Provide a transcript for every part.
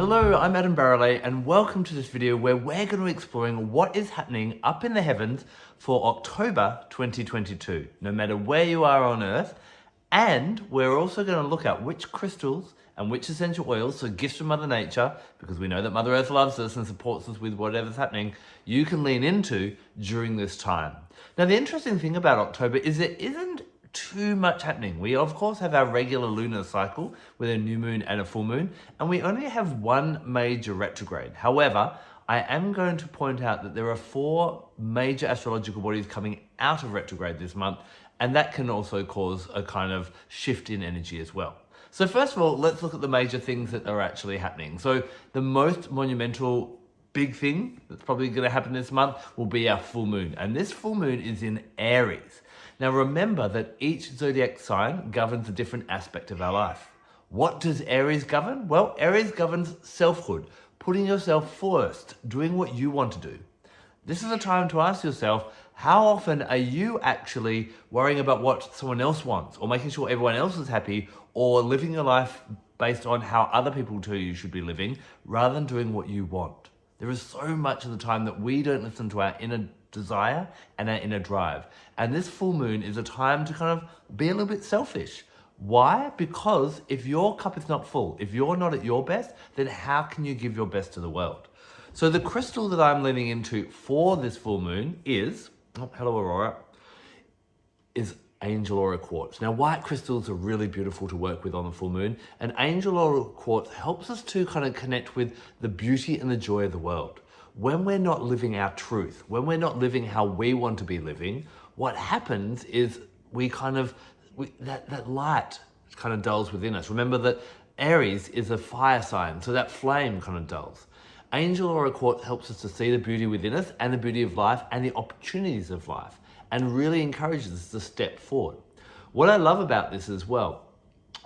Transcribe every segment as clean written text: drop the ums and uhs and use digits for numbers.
Hello, I'm Adam Barralet and welcome to this video where we're going to be exploring what is happening up in the heavens for October 2022, no matter where you are on Earth. And we're also going to look at which crystals and which essential oils, so gifts from Mother Nature, because we know that Mother Earth loves us and supports us with whatever's happening, you can lean into during this time. Now, the interesting thing about October is it isn't too much happening. We of course have our regular lunar cycle with a new moon and a full moon, and we only have one major retrograde. However, I am going to point out that there are 4 major astrological bodies coming out of retrograde this month, and that can also cause a kind of shift in energy as well. So first of all, let's look at the major things that are actually happening. So the most monumental big thing that's probably going to happen this month will be our full moon, and this full moon is in Aries. Now remember that each zodiac sign governs a different aspect of our life. What does Aries govern? Well, Aries governs selfhood, putting yourself first, doing what you want to do. This is a time to ask yourself, how often are you actually worrying about what someone else wants, or making sure everyone else is happy, or living your life based on how other people tell you should be living, rather than doing what you want? There is so much of the time that we don't listen to our inner desire and our inner drive. And this full moon is a time to kind of be a little bit selfish. Why? Because if your cup is not full, if you're not at your best, then how can you give your best to the world? So the crystal that I'm leaning into for this full moon is, hello Aurora, is Angel Aura Quartz. Now, white crystals are really beautiful to work with on the full moon, and Angel Aura Quartz helps us to kind of connect with the beauty and the joy of the world. When we're not living our truth, when we're not living how we want to be living, what happens is that light kind of dulls within us. Remember that Aries is a fire sign, so that flame kind of dulls. Angel Aura Quartz helps us to see the beauty within us and the beauty of life and the opportunities of life, and really encourages us to step forward. What I love about this as well,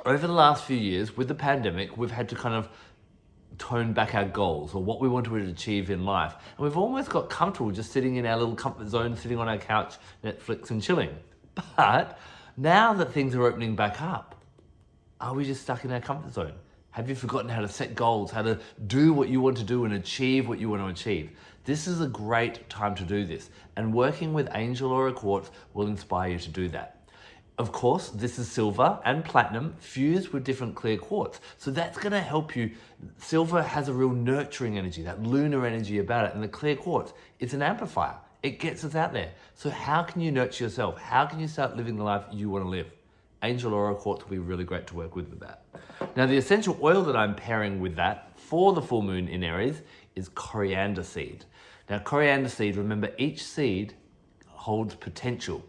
over the last few years with the pandemic, we've had to kind of tone back our goals or what we want to achieve in life. And we've almost got comfortable just sitting in our little comfort zone, sitting on our couch, Netflix and chilling. But now that things are opening back up, are we just stuck in our comfort zone? Have you forgotten how to set goals, how to do what you want to do and achieve what you want to achieve? This is a great time to do this, and working with Angel Aura Quartz will inspire you to do that. Of course, this is silver and platinum fused with different clear quartz. So that's going to help you. Silver has a real nurturing energy, that lunar energy about it. And the clear quartz, it's an amplifier. It gets us out there. So how can you nurture yourself? How can you start living the life you want to live? Angel Aura Quartz will be really great to work with that. Now, the essential oil that I'm pairing with that for the full moon in Aries is coriander seed. Now, coriander seed, remember, each seed holds potential.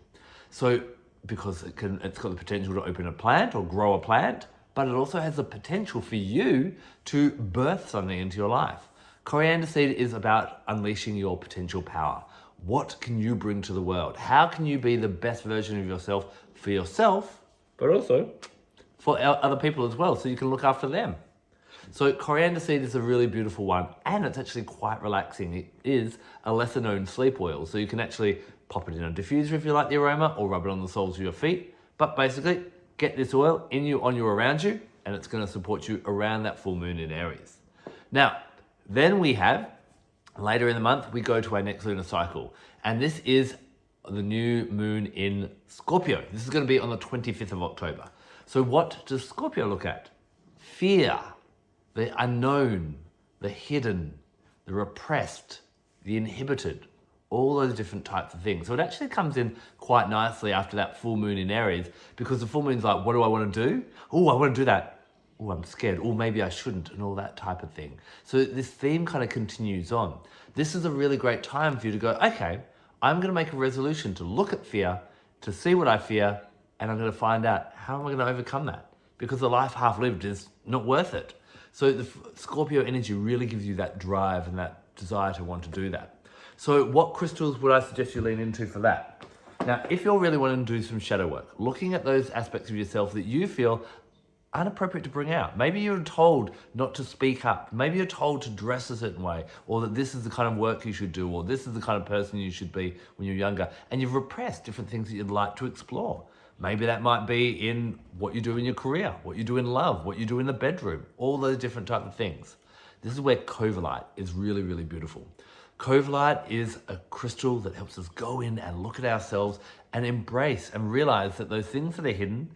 So because it's got the potential to open a plant or grow a plant, but it also has the potential for you to birth something into your life. Coriander seed is about unleashing your potential power. What can you bring to the world? How can you be the best version of yourself for yourself, but also for other people as well, so you can look after them? So coriander seed is a really beautiful one, and it's actually quite relaxing. It is a lesser known sleep oil, so you can actually pop it in a diffuser if you like the aroma, or rub it on the soles of your feet. But basically, get this oil in you, on you, around you, and it's going to support you around that full moon in Aries. Now, then we have, later in the month, we go to our next lunar cycle, and this is the new moon in Scorpio. This is going to be on the 25th of October. So what does Scorpio look at? Fear, the unknown, the hidden, the repressed, the inhibited, all those different types of things. So it actually comes in quite nicely after that full moon in Aries, because the full moon's like, what do I want to do? Oh, I want to do that. Oh, I'm scared. Oh, maybe I shouldn't, and all that type of thing. So this theme kind of continues on. This is a really great time for you to go, okay, I'm going to make a resolution to look at fear, to see what I fear, and I'm going to find out how am I going to overcome that? Because the life half lived is not worth it. So the Scorpio energy really gives you that drive and that desire to want to do that. So what crystals would I suggest you lean into for that? Now, if you're really wanting to do some shadow work, looking at those aspects of yourself that you feel inappropriate to bring out. Maybe you're told not to speak up. Maybe you're told to dress a certain way, or that this is the kind of work you should do, or this is the kind of person you should be when you're younger, and you've repressed different things that you'd like to explore. Maybe that might be in what you do in your career, what you do in love, what you do in the bedroom, all those different types of things. This is where Covellite is really, really beautiful. Covellite is a crystal that helps us go in and look at ourselves and embrace and realize that those things that are hidden,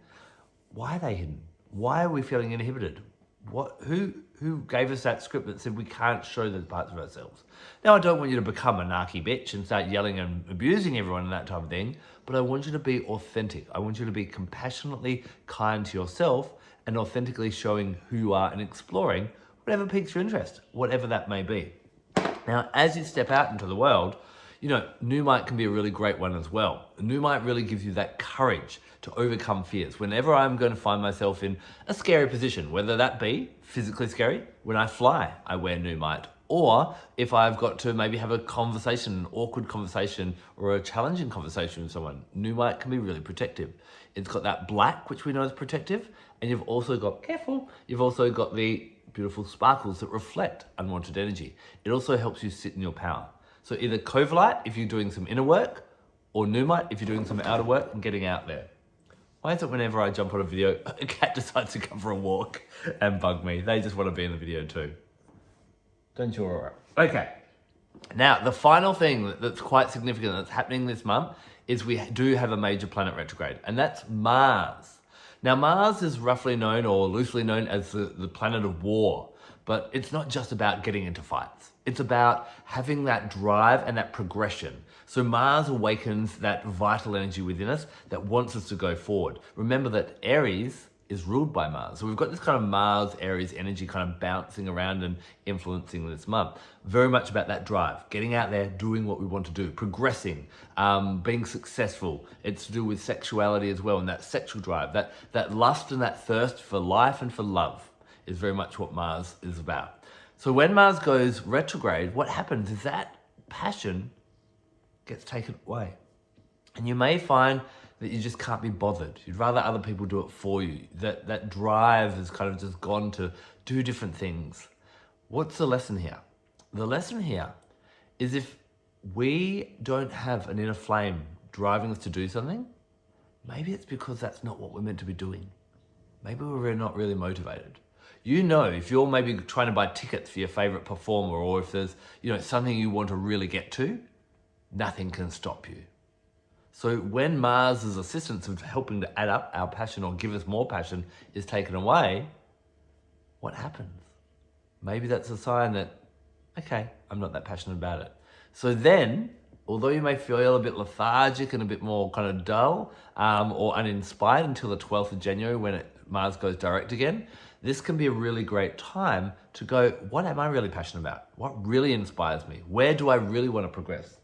why are they hidden? Why are we feeling inhibited? Who gave us that script that said we can't show those parts of ourselves? Now, I don't want you to become a narky bitch and start yelling and abusing everyone and that type of thing, but I want you to be authentic. I want you to be compassionately kind to yourself and authentically showing who you are and exploring whatever piques your interest, whatever that may be. Now, as you step out into the world, you know, Nuummite can be a really great one as well. Nuummite really gives you that courage to overcome fears. Whenever I'm going to find myself in a scary position, whether that be physically scary, when I fly, I wear Nuummite. Or if I've got to maybe have a conversation, an awkward conversation or a challenging conversation with someone, Nuummite can be really protective. It's got that black, which we know is protective, and you've also got, careful, you've also got the beautiful sparkles that reflect unwanted energy. It also helps you sit in your power. So either Covellite if you're doing some inner work, or Nuummite if you're doing some outer work and getting out there. Why is it whenever I jump on a video, a cat decides to come for a walk and bug me? They just want to be in the video too. Don't you, Aurora? Okay. Now, the final thing that's quite significant that's happening this month is we do have a major planet retrograde, and that's Mars. Now, Mars is roughly known or loosely known as the planet of war, but it's not just about getting into fights. It's about having that drive and that progression. So Mars awakens that vital energy within us that wants us to go forward. Remember that Aries is ruled by Mars. So we've got this kind of Mars-Aries energy kind of bouncing around and influencing this month. Very much about that drive, getting out there, doing what we want to do, progressing, being successful. It's to do with sexuality as well, and that sexual drive, that lust and that thirst for life and for love is very much what Mars is about. So when Mars goes retrograde, what happens is that passion gets taken away. And you may find that you just can't be bothered. You'd rather other people do it for you. That drive has kind of just gone to do different things. What's the lesson here? The lesson here is if we don't have an inner flame driving us to do something, maybe it's because that's not what we're meant to be doing. Maybe we're not really motivated. You know, if you're maybe trying to buy tickets for your favorite performer, or if there's, you know, something you want to really get to, nothing can stop you. So when Mars's assistance of helping to add up our passion or give us more passion is taken away, what happens? Maybe that's a sign that, okay, I'm not that passionate about it. So then, although you may feel a bit lethargic and a bit more kind of dull or uninspired until the 12th of January when Mars goes direct again, this can be a really great time to go, what am I really passionate about? What really inspires me? Where do I really want to progress?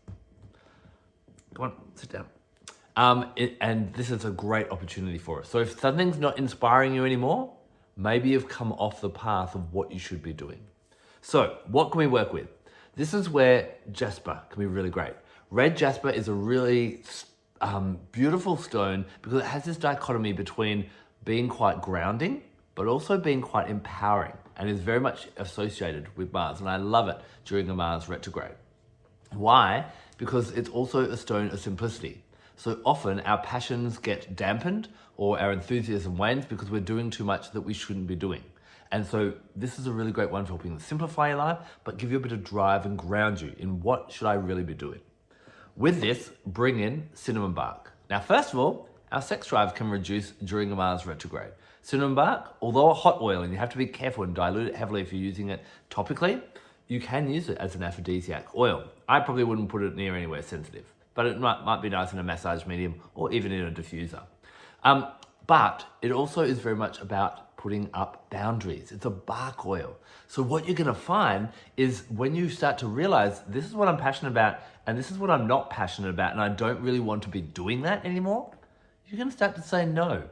Come on, sit down. And this is a great opportunity for us. So if something's not inspiring you anymore, maybe you've come off the path of what you should be doing. So what can we work with? This is where Jasper can be really great. Red Jasper is a really beautiful stone because it has this dichotomy between being quite grounding, but also being quite empowering, and is very much associated with Mars. And I love it during the Mars retrograde. Why? Because it's also a stone of simplicity. So often our passions get dampened or our enthusiasm wanes because we're doing too much that we shouldn't be doing. And so this is a really great one for helping to simplify your life, but give you a bit of drive and ground you in what should I really be doing. With this, bring in cinnamon bark. Now, first of all, our sex drive can reduce during a Mars retrograde. Cinnamon bark, although a hot oil, and you have to be careful and dilute it heavily if you're using it topically, you can use it as an aphrodisiac oil. I probably wouldn't put it near anywhere sensitive, but it might be nice in a massage medium or even in a diffuser. But it also is very much about putting up boundaries. It's a bark oil. So what you're gonna find is when you start to realize this is what I'm passionate about and this is what I'm not passionate about and I don't really want to be doing that anymore, you're gonna start to say no.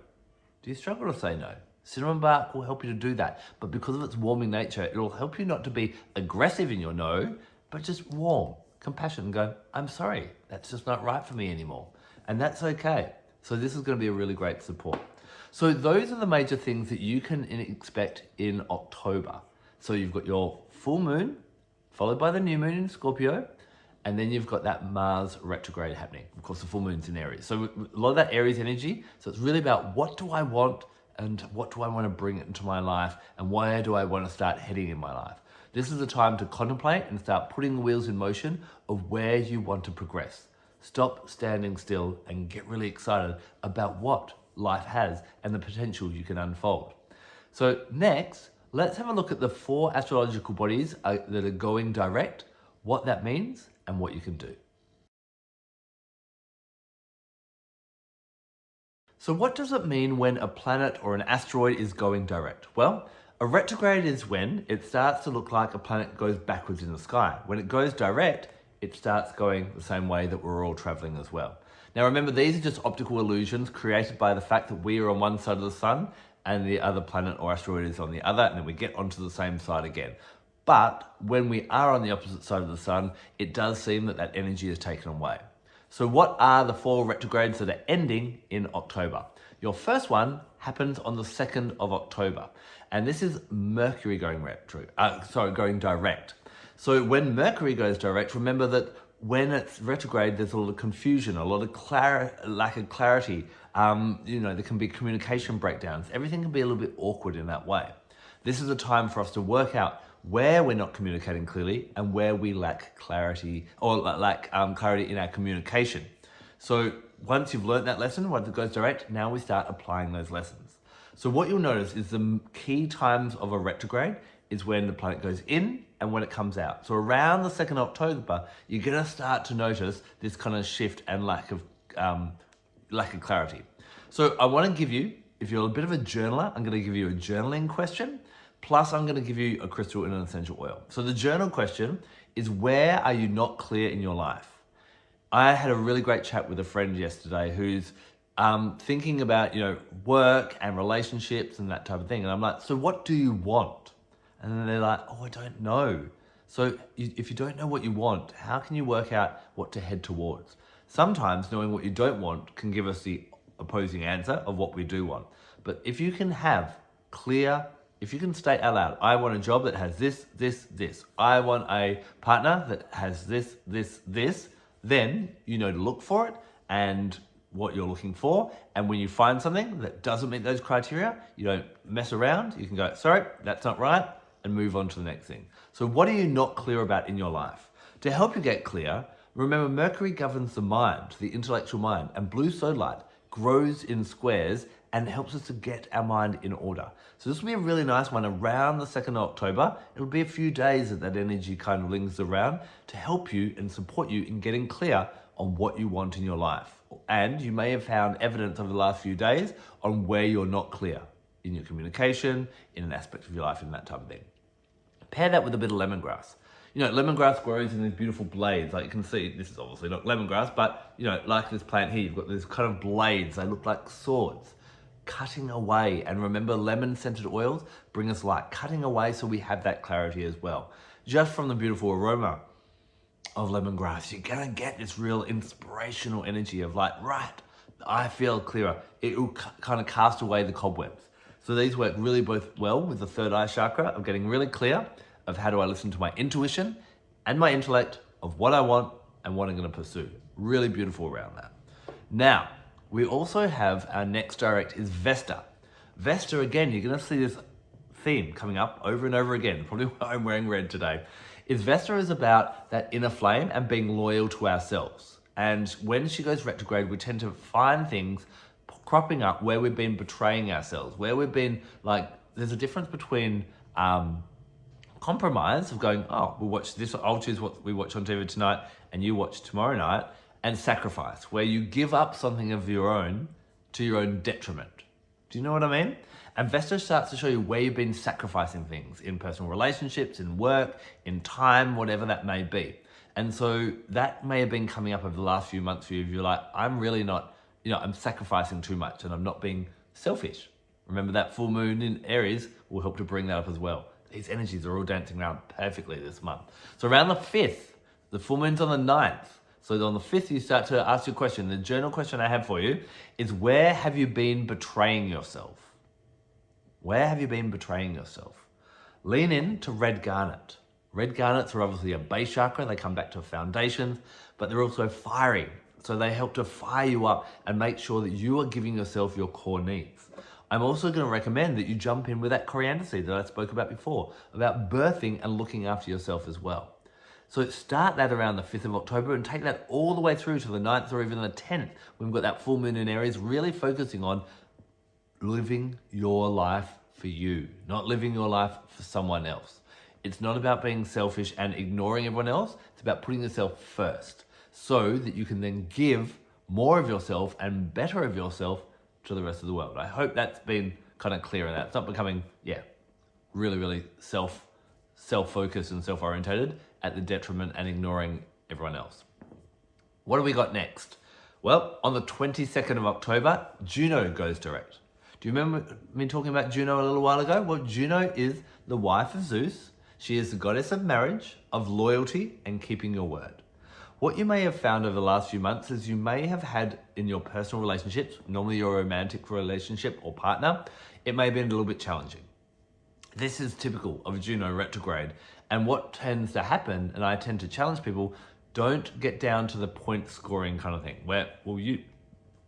Do you struggle to say no? Cinnamon bark will help you to do that, but because of its warming nature, it'll help you not to be aggressive in your no, but just warm, compassionate and go, I'm sorry, that's just not right for me anymore. And that's okay. So this is gonna be a really great support. So those are the major things that you can expect in October. So you've got your full moon, followed by the new moon in Scorpio, and then you've got that Mars retrograde happening. Of course, the full moon's in Aries. So a lot of that Aries energy. So it's really about what do I want and what do I want to bring into my life and where do I want to start heading in my life. This is a time to contemplate and start putting the wheels in motion of where you want to progress. Stop standing still and get really excited about what life has and the potential you can unfold. So next, let's have a look at the 4 astrological bodies that are going direct, what that means, and what you can do. So what does it mean when a planet or an asteroid is going direct? Well, a retrograde is when it starts to look like a planet goes backwards in the sky. When it goes direct, it starts going the same way that we're all traveling as well. Now remember, these are just optical illusions created by the fact that we are on one side of the sun and the other planet or asteroid is on the other, and then we get onto the same side again. But when we are on the opposite side of the sun, it does seem that that energy is taken away. So what are the 4 retrogrades that are ending in October? Your first one happens on the 2nd of October, and this is Mercury going direct. So when Mercury goes direct, remember that when it's retrograde, there's a lot of confusion, a lot of lack of clarity. There can be communication breakdowns. Everything can be a little bit awkward in that way. This is a time for us to work out where we're not communicating clearly and where we lack clarity or lack clarity in our communication. So once you've learned that lesson, once it goes direct, now we start applying those lessons. So what you'll notice is the key times of a retrograde is when the planet goes in and when it comes out. So around the 2nd of October, you're gonna start to notice this kind of shift and lack of clarity. So I wanna give you, if you're a bit of a journaler, I'm gonna give you a journaling question, plus I'm gonna give you a crystal and an essential oil. So the journal question is, where are you not clear in your life? I had a really great chat with a friend yesterday who's thinking about, work and relationships and that type of thing. And I'm like, so what do you want? And then they're like, oh, I don't know. So if you don't know what you want, how can you work out what to head towards? Sometimes knowing what you don't want can give us the opposing answer of what we do want. But if you can have clear, if you can state out loud, I want a job that has this, this, this. I want a partner that has this, this, this. Then you know to look for it and what you're looking for. And when you find something that doesn't meet those criteria, you don't mess around. You can go, sorry, that's not right, and move on to the next thing. So what are you not clear about in your life? To help you get clear, remember Mercury governs the mind, the intellectual mind, and blue sodalite grows in squares and helps us to get our mind in order. So this will be a really nice one around the 2nd of October. It'll be a few days that energy kind of lingers around to help you and support you in getting clear on what you want in your life. And you may have found evidence over the last few days on where you're not clear in your communication, in an aspect of your life, and that type of thing. Pair that with a bit of lemongrass. Lemongrass grows in these beautiful blades. Like you can see, this is obviously not lemongrass, but like this plant here, you've got these kind of blades. They look like swords, cutting away. And remember, lemon-scented oils bring us light, cutting away so we have that clarity as well. Just from the beautiful aroma of lemongrass, you're gonna get this real inspirational energy of like, right, I feel clearer. It will kind of cast away the cobwebs. So these work really both well with the 3rd eye chakra of getting really clear of how do I listen to my intuition and my intellect of what I want and what I'm gonna pursue. Really beautiful around that. Now, we also have our next direct is Vesta. Vesta, again, you're gonna see this theme coming up over and over again, probably why I'm wearing red today, is Vesta is about that inner flame and being loyal to ourselves. And when she goes retrograde, we tend to find things cropping up where we've been betraying ourselves, where we've been like, there's a difference between compromise of going, oh, we'll watch this, I'll choose what we watch on TV tonight and you watch tomorrow night, and sacrifice, where you give up something of your own to your own detriment. Do you know what I mean? And Vesta starts to show you where you've been sacrificing things in personal relationships, in work, in time, whatever that may be. And so that may have been coming up over the last few months for you. If you're like, I'm really not, I'm sacrificing too much and I'm not being selfish. Remember that full moon in Aries will help to bring that up as well. These energies are all dancing around perfectly this month. So around the 5th, the full moon's on the 9th. So on the 5th, you start to ask your question. The journal question I have for you is, where have you been betraying yourself? Where have you been betraying yourself? Lean in to red garnet. Red garnets are obviously a base chakra. They come back to foundations, but they're also fiery. So they help to fire you up and make sure that you are giving yourself your core needs. I'm also going to recommend that you jump in with that coriander seed that I spoke about before, about birthing and looking after yourself as well. So start that around the 5th of October and take that all the way through to the 9th or even the 10th when we've got that full moon in Aries, really focusing on living your life for you, not living your life for someone else. It's not about being selfish and ignoring everyone else. It's about putting yourself first so that you can then give more of yourself and better of yourself to the rest of the world. I hope that's been kind of clear in that. It's not becoming, really self-focused and self-orientated at the detriment and ignoring everyone else. What do we got next? Well, on the 22nd of October, Juno goes direct. Do you remember me talking about Juno a little while ago? Well, Juno is the wife of Zeus. She is the goddess of marriage, of loyalty, and keeping your word. What you may have found over the last few months is you may have had in your personal relationships, normally your romantic relationship or partner, it may have been a little bit challenging. This is typical of Juno retrograde. And what tends to happen, and I tend to challenge people, don't get down to the point scoring kind of thing where, well, you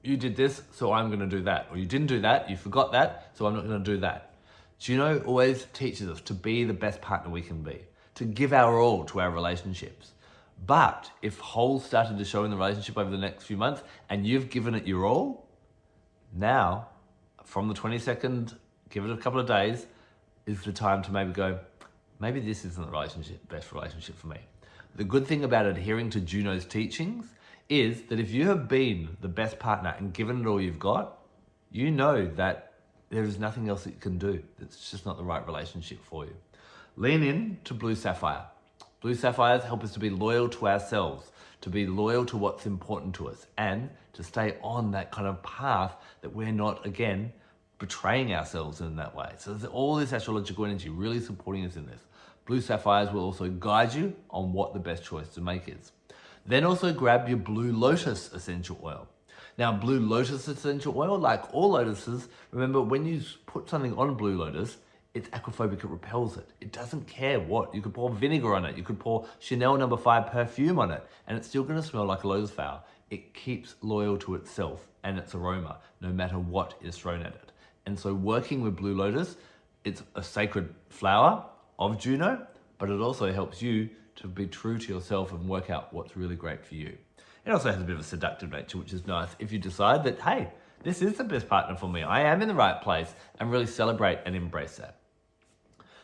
did this, so I'm going to do that. Or you didn't do that, you forgot that, so I'm not going to do that. Juno always teaches us to be the best partner we can be, to give our all to our relationships. But if holes started to show in the relationship over the next few months and you've given it your all, now from the 22nd, give it a couple of days, is the time to maybe go, maybe this isn't the best relationship for me. The good thing about adhering to Juno's teachings is that if you have been the best partner and given it all you've got, you know that there is nothing else that you can do. It's just not the right relationship for you. Lean in to blue sapphire. Blue sapphires help us to be loyal to ourselves, to be loyal to what's important to us, and to stay on that kind of path that we're not, again, betraying ourselves in that way. So there's all this astrological energy really supporting us in this. Blue sapphires will also guide you on what the best choice to make is. Then also grab your blue lotus essential oil. Now, blue lotus essential oil, like all lotuses, remember when you put something on blue lotus, it's aquaphobic, it repels it. It doesn't care what. You could pour vinegar on it, you could pour Chanel No. 5 perfume on it, and it's still gonna smell like a lotus flower. It keeps loyal to itself and its aroma, no matter what is thrown at it. And so working with blue lotus, it's a sacred flower of Juno, but it also helps you to be true to yourself and work out what's really great for you. It also has a bit of a seductive nature, which is nice if you decide that, hey, this is the best partner for me. I am in the right place, and really celebrate and embrace that.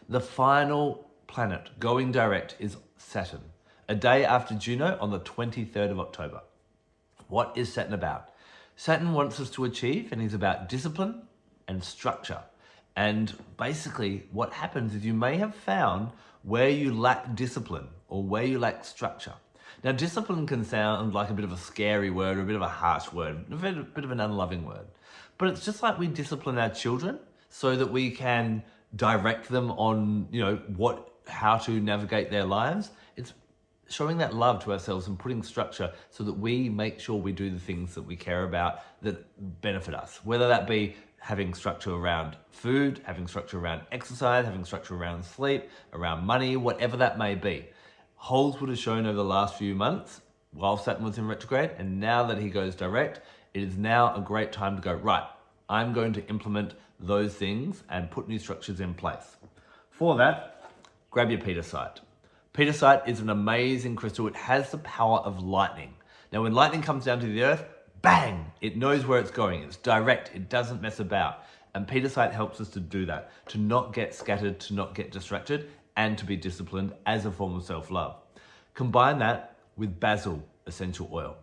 The final planet going direct is Saturn, a day after Juno on the 23rd of October. What is Saturn about? Saturn wants us to achieve, and he's about discipline and structure. And basically what happens is you may have found where you lack discipline or where you lack structure. Now, discipline can sound like a bit of a scary word or a bit of a harsh word, a bit of an unloving word. But it's just like we discipline our children so that we can direct them on, how to navigate their lives. It's showing that love to ourselves and putting structure so that we make sure we do the things that we care about that benefit us, whether that be having structure around food, having structure around exercise, having structure around sleep, around money, whatever that may be. Holes would have shown over the last few months while Saturn was in retrograde, and now that he goes direct, it is now a great time to go, right, I'm going to implement those things and put new structures in place. For that, grab your Pietersite. Pietersite is an amazing crystal. It has the power of lightning. Now, when lightning comes down to the earth, bang, it knows where it's going. It's direct, it doesn't mess about. And Pietersite helps us to do that, to not get scattered, to not get distracted, and to be disciplined as a form of self-love. Combine that with basil essential oil.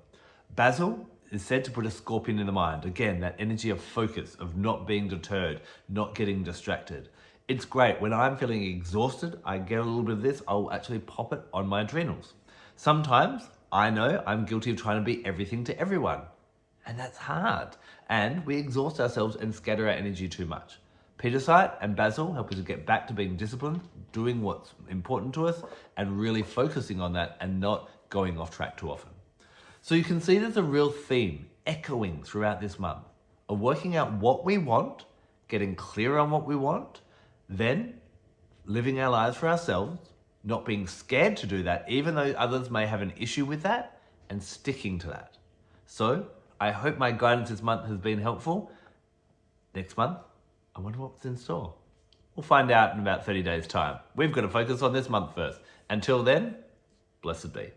Basil is said to put a scorpion in the mind. Again, that energy of focus, of not being deterred, not getting distracted. It's great. When I'm feeling exhausted, I get a little bit of this, I'll actually pop it on my adrenals. Sometimes I know I'm guilty of trying to be everything to everyone. And that's hard. And we exhaust ourselves and scatter our energy too much. Pietersite and basil help us to get back to being disciplined, doing what's important to us, and really focusing on that and not going off track too often. So you can see there's a real theme echoing throughout this month of working out what we want, getting clear on what we want, then living our lives for ourselves, not being scared to do that, even though others may have an issue with that, and sticking to that. So I hope my guidance this month has been helpful. Next month, I wonder what's in store. We'll find out in about 30 days' time. We've got to focus on this month first. Until then, blessed be.